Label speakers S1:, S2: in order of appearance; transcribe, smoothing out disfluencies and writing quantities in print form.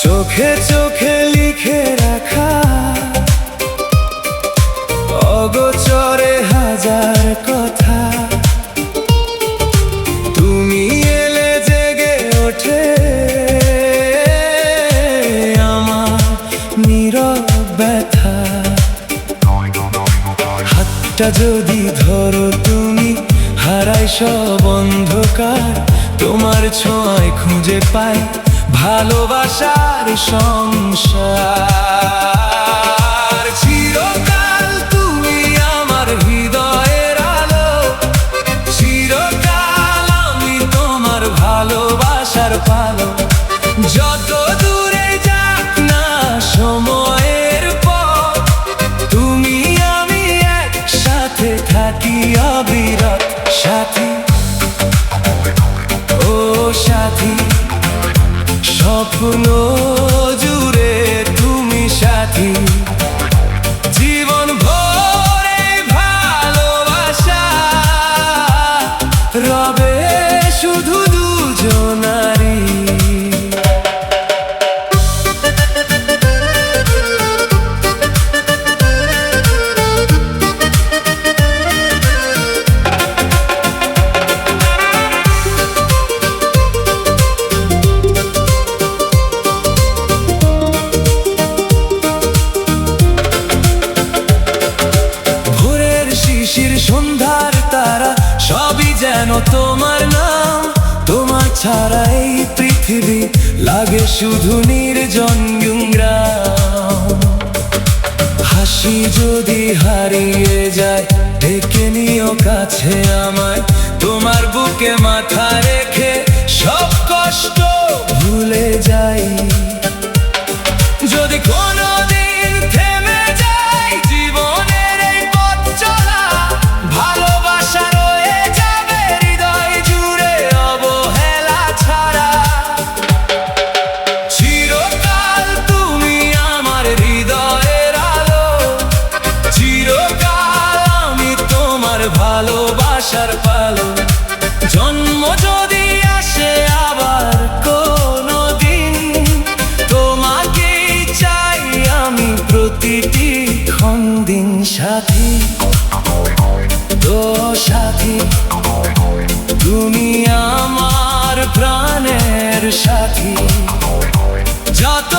S1: চোখে চোখে লিখে রাখা অগোচরে হাজার কথা, তুমি এলে জেগে ওঠে আমার নীরব ব্যথা। হাতটা যদি ধরো তুমি, হারাই সব অন্ধকার, তোমার ছোঁয়ায় খুঁজে পাই ভালোবাসার সংসার। চিরকাল তুমি আমার হৃদয়ের আলো, চিরকাল আমি তোমার ভালোবাসার পালো। যত দূরে যাক না সময়ের পথ, তুমি আমি একসাথে থাকি অবিরত। সাথী, ও সাথী, স্বপ্ন জুড়ে তুমি সাথী। জীবন ভরে ভালোবাসা রবে শুধু দুজনারই। সন্ধ্যার তারা সবই যেন তোমার নাম, তোমার ছাড়া এই পৃথিবী লাগে শুধু নির্জন গ্রাম। হাসি যদি হারিয়ে যায়, ডেকে নিও কাছে আমায়, তোমার বুকে মাথা রেখে সব কষ্ট ভুলে যাই। যদি কোনোদিন থেমে যায় জীবনের এই পথ চলা, ভালোবাসা রয়ে যাবে হৃদয় জুড়ে অবহেলা ছাড়া। চিরকাল তুমি আমার হৃদয়ের আলো, চিরকাল আমি তোমার ভালোবাসার পালো। জন্ম যদি আসে আবার কোনোদিন, তোমাকেই চাই আমি প্রতিটি ক্ষণদিন। সাথী, তো সাথী, তুমি আমার প্রাণের সাথী। যত